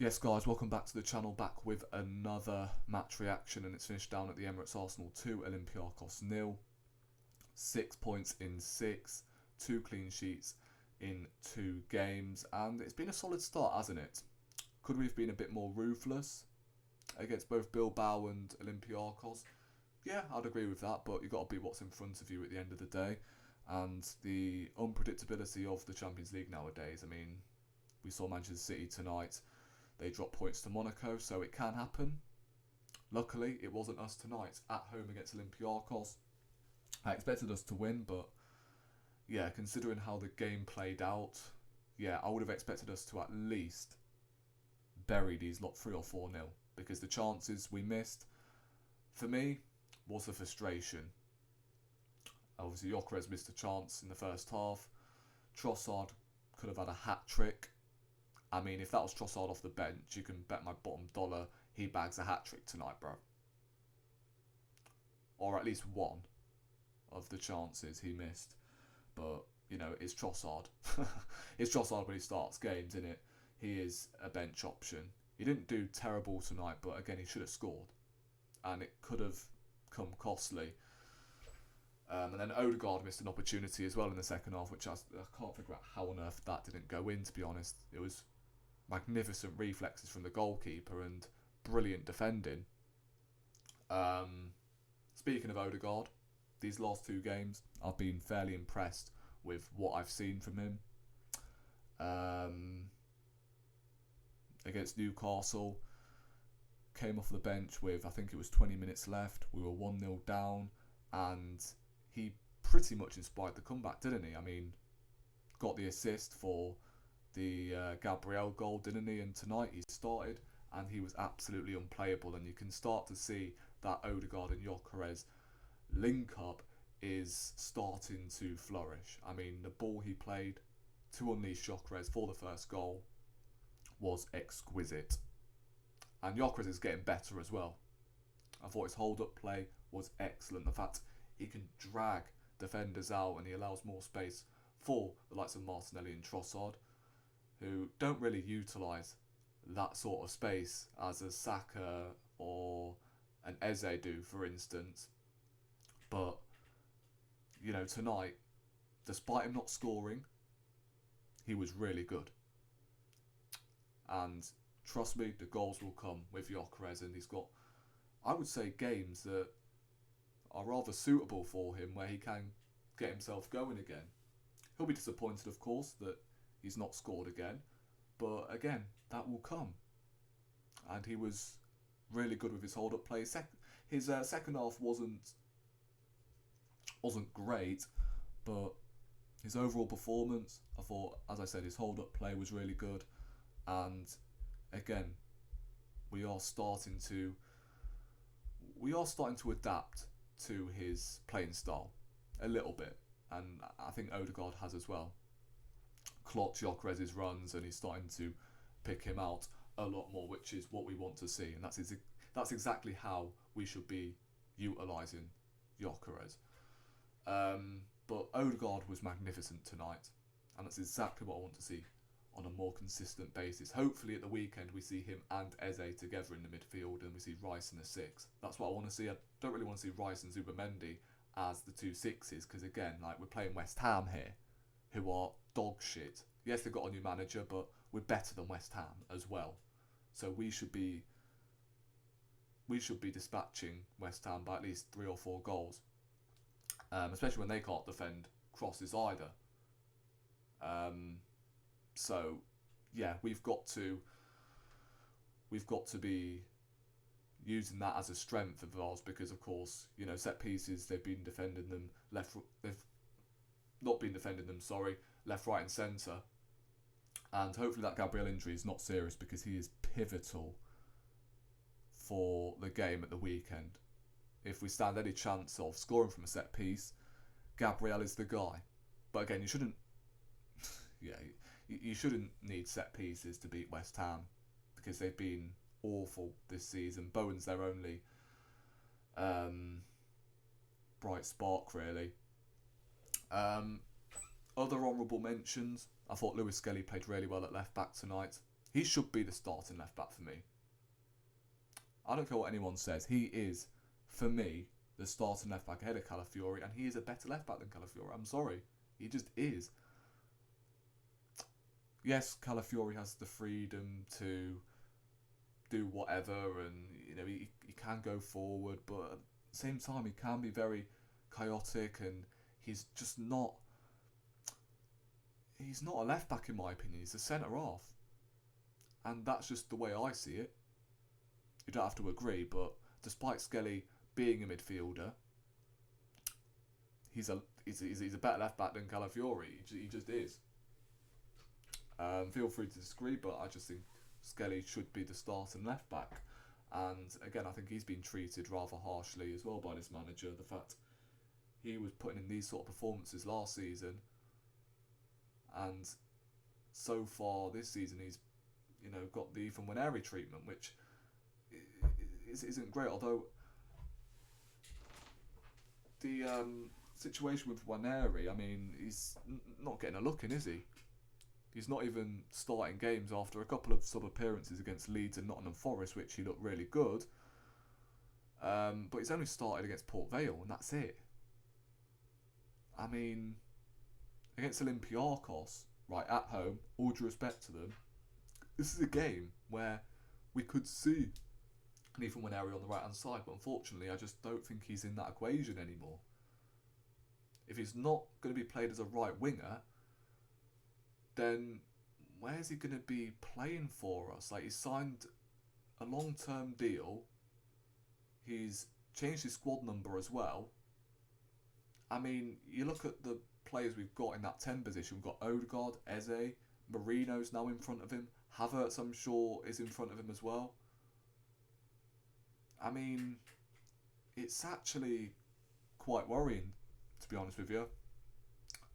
Yes, guys, welcome back to the channel, back with another match reaction, and it's finished down at the Emirates. Arsenal 2, Olympiacos 0. 6 points in 6, 2 clean sheets in 2 games, and it's been a solid start, hasn't it? Could we have been a bit more ruthless against both Bilbao and Olympiacos? Yeah, I'd agree with that, but you've got to be what's in front of you at the end of the day, and the unpredictability of the Champions League nowadays. I mean, we saw Manchester City tonight. They dropped points to Monaco, so it can happen. Luckily, it wasn't us tonight at home against Olympiacos. I expected us to win, but yeah, considering how the game played out, yeah, I would have expected us to at least bury these lot 3 or 4-0, because the chances we missed, for me, was the frustration. Obviously, Gyökeres missed a chance in the first half. Trossard could have had a hat-trick. I mean, if that was Trossard off the bench, you can bet my bottom dollar he bags a hat-trick tonight, bro. Or at least one of the chances he missed. But, you know, it's Trossard. It's Trossard when he starts games, isn't it? He is a bench option. He didn't do terrible tonight, but again, he should have scored. And it could have come costly. And then ØDEGAARD missed an opportunity as well in the second half, which I can't figure out how on earth that didn't go in, to be honest. It was magnificent reflexes from the goalkeeper and brilliant defending. Speaking of ØDEGAARD, these last 2 games, I've been fairly impressed with what I've seen from him. Against Newcastle, came off the bench with, I think it was 20 minutes left. We were 1-0 down, and he pretty much inspired the comeback, didn't he? I mean, got the assist for the Gabriel goal, didn't he? And tonight he started, and he was absolutely unplayable. And you can start to see that ØDEGAARD and Gyökeres link up is starting to flourish. I mean, the ball he played to unleash Gyökeres for the first goal was exquisite. And Gyökeres is getting better as well. I thought his hold-up play was excellent. The fact he can drag defenders out and he allows more space for the likes of Martinelli and Trossard, who don't really utilise that sort of space as a Saka or an Eze do, for instance. But, you know, tonight, despite him not scoring, he was really good. And trust me, the goals will come with Gyökeres, and he's got, I would say, games that are rather suitable for him where he can get himself going again. He'll be disappointed, of course, that he's not scored again, but again, that will come. And he was really good with his hold-up play. His second half wasn't great, but his overall performance, I thought, as I said, his hold-up play was really good. And again, we are starting to adapt to his playing style a little bit, and I think ØDEGAARD has as well. Clocked Gyökeres' runs, and he's starting to pick him out a lot more, which is what we want to see, and that's exactly how we should be utilising Gyökeres. But ØDEGAARD was magnificent tonight, and that's exactly what I want to see on a more consistent basis. Hopefully at the weekend we see him and Eze together in the midfield, and we see Rice in the 6. That's what I want to see. I don't really want to see Rice and Zubamendi as the 2 6s, because again, like, we're playing West Ham here, who are dog shit. Yes, they've got a new manager, but we're better than West Ham as well. So we should be dispatching West Ham by at least 3 or 4 goals, especially when they can't defend crosses either. So yeah, we've got to be using that as a strength of ours, because of course, you know, set pieces, they've not been defending them left, right and centre. And hopefully that Gabriel injury is not serious, because he is pivotal for the game at the weekend. If we stand any chance of scoring from a set piece, Gabriel is the guy. But again, you shouldn't need set pieces to beat West Ham, because they've been awful this season. Bowen's their only bright spark, really. Other honourable mentions, I thought Lewis Skelly played really well at left back tonight. He should be the starting left back for me. I don't care what anyone says. He is, for me, the starting left back ahead of Calafiori, and he is a better left back than Calafiori. I'm sorry. He just is. Yes, Calafiori has the freedom to do whatever, and he can go forward, but at the same time he can be very chaotic, and he's just not. He's not a left back in my opinion. He's a centre half, and that's just the way I see it. You don't have to agree, but despite Skelly being a midfielder, he's a better left back than Calafiori. He just is. Feel free to disagree, but I just think Skelly should be the starting left back. And again, I think he's been treated rather harshly as well by this manager. The fact he was putting in these sort of performances last season, and so far this season he's got the Ethan Waneri treatment, which isn't great. Although the situation with Waneri, I mean, he's not getting a look in, is he? He's not even starting games after a couple of sub-appearances against Leeds and Nottingham Forest, which he looked really good. But he's only started against Port Vale, and that's it. I mean, against Olympiacos, right, at home, all due respect to them, this is a game where we could see an Ethan Waneri on the right-hand side, but unfortunately I just don't think he's in that equation anymore. If he's not going to be played as a right winger, then where's he going to be playing for us? Like, he's signed a long-term deal. He's changed his squad number as well. I mean, you look at the players we've got in that 10 position. We've got Odegaard, Eze, Marino's now in front of him. Havertz, I'm sure, is in front of him as well. I mean, it's actually quite worrying, to be honest with you.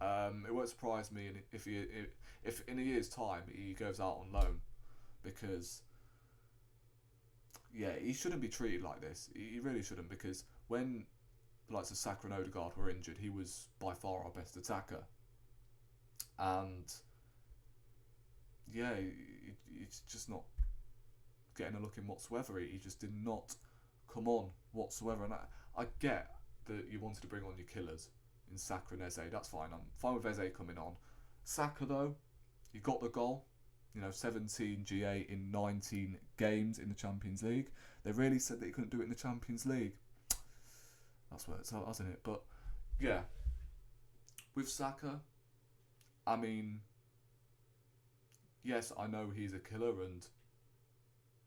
It won't surprise me if in a year's time he goes out on loan, because he shouldn't be treated like this. He really shouldn't, because when the likes of Saka and Odegaard were injured, he was by far our best attacker, and he's just not getting a look in whatsoever. He just did not come on whatsoever, and I get that you wanted to bring on your killers in Saka and Eze. That's fine. I'm fine with Eze coming on. Saka, though, he got the goal. 17 GA in 19 games in the Champions League. They really said that he couldn't do it in the Champions League. That's where it's at, hasn't it? But yeah, with Saka, I mean, yes, I know he's a killer, and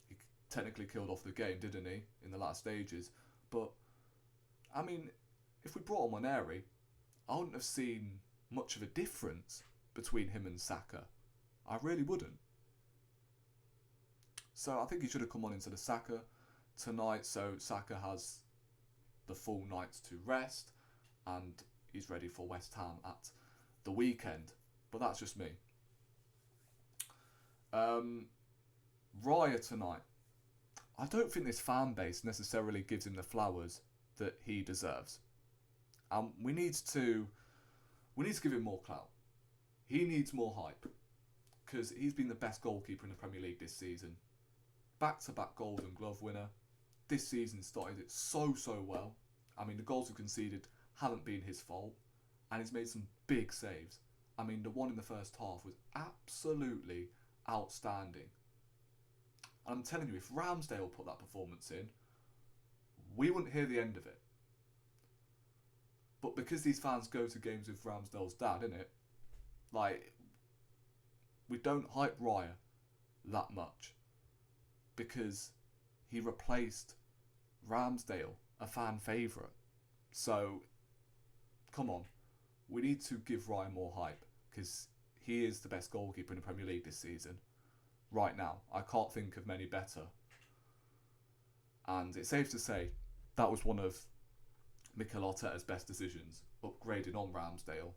he technically killed off the game, didn't he, in the last stages? But I mean, if we brought on Waneri, I wouldn't have seen much of a difference between him and Saka. I really wouldn't. So I think he should have come on into the Saka tonight, so Saka has the full night to rest, and he's ready for West Ham at the weekend. But that's just me. Raya tonight. I don't think this fan base necessarily gives him the flowers that he deserves. We need to give him more clout. He needs more hype, because he's been the best goalkeeper in the Premier League this season. Back-to-back Golden Glove winner. This season started it so well. I mean, the goals he conceded haven't been his fault, and he's made some big saves. I mean, the one in the first half was absolutely outstanding. And I'm telling you, if Ramsdale put that performance in, we wouldn't hear the end of it. But because these fans go to games with Ramsdale's dad, innit? Like, we don't hype Raya that much, because he replaced Ramsdale, a fan favourite. So, come on. We need to give Raya more hype, because he is the best goalkeeper in the Premier League this season. Right now. I can't think of many better. And it's safe to say that was one of Mikel Arteta's best decisions, upgrading on Ramsdale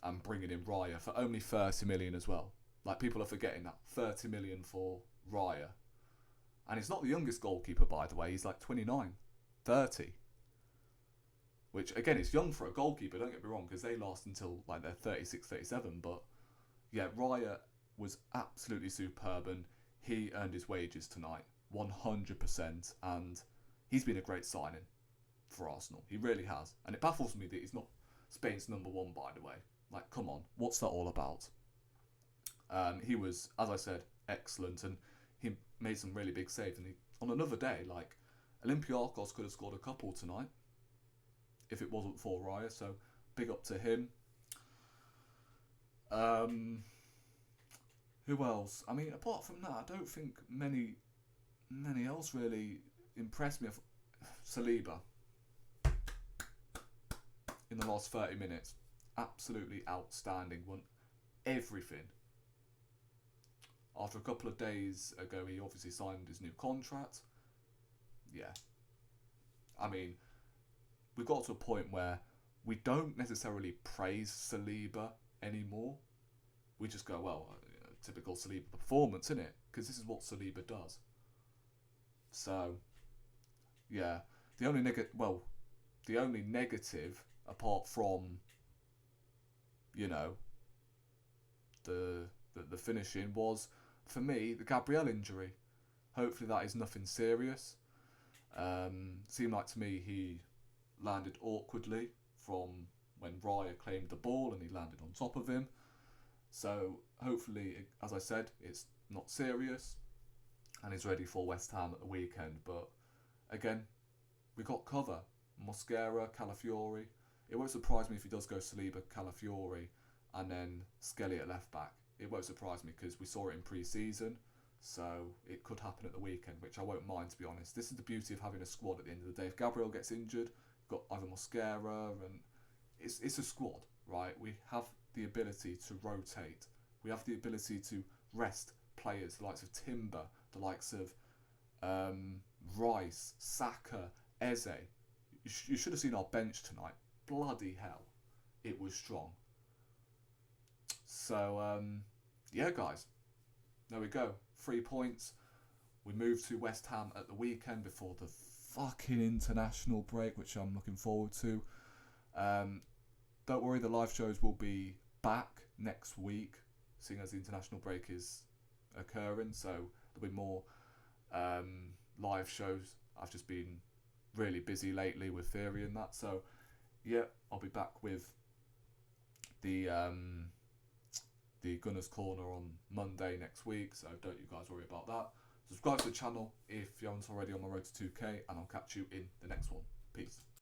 and bringing in Raya for only 30 million as well. Like, people are forgetting that. 30 million for Raya. And he's not the youngest goalkeeper, by the way. He's like 29, 30. Which, again, is young for a goalkeeper, don't get me wrong, because they last until like they're 36, 37. But, yeah, Raya was absolutely superb, and he earned his wages tonight, 100%, and he's been a great signing for Arsenal. He really has. And it baffles me that he's not Spain's number one, by the way. Like, come on, what's that all about? He was, as I said, excellent, and he made some really big saves. And on another day, like, Olympiacos could have scored a couple tonight if it wasn't for Raya, so big up to him. Who else? I mean, apart from that, I don't think many else really impressed me. Saliba in the last 30 minutes, absolutely outstanding, won everything. After a couple of days ago, he obviously signed his new contract. Yeah. I mean, we got to a point where we don't necessarily praise Saliba anymore. We just go, well, typical Saliba performance, isn't it? Because this is what Saliba does. So, yeah. The only negative, apart from, you know, the finishing, was, for me, the Gabriel injury. Hopefully that is nothing serious. Seemed like to me he landed awkwardly from when Raya claimed the ball and he landed on top of him. So hopefully, as I said, it's not serious and he's ready for West Ham at the weekend. But again, we got cover. Mosquera, Calafiori. It won't surprise me if he does go Saliba, Calafiori, and then Skelly at left back. It won't surprise me because we saw it in pre-season, so it could happen at the weekend, which I won't mind, to be honest. This is the beauty of having a squad at the end of the day. If Gabriel gets injured, you've got either Mosquera, and it's a squad, right? We have the ability to rotate. We have the ability to rest players, the likes of Timber, the likes of Rice, Saka, Eze. You should have seen our bench tonight. Bloody hell, it was strong. So, yeah, guys, there we go. 3 points. We move to West Ham at the weekend before the fucking international break, which I'm looking forward to. Don't worry, the live shows will be back next week, seeing as the international break is occurring. So there'll be more live shows. I've just been really busy lately with theory and that. So, yeah, I'll be back with the Gunners Corner on Monday next week, so don't you guys worry about that. Subscribe to the channel if you haven't already on my road to 2K, and I'll catch you in the next one. Peace.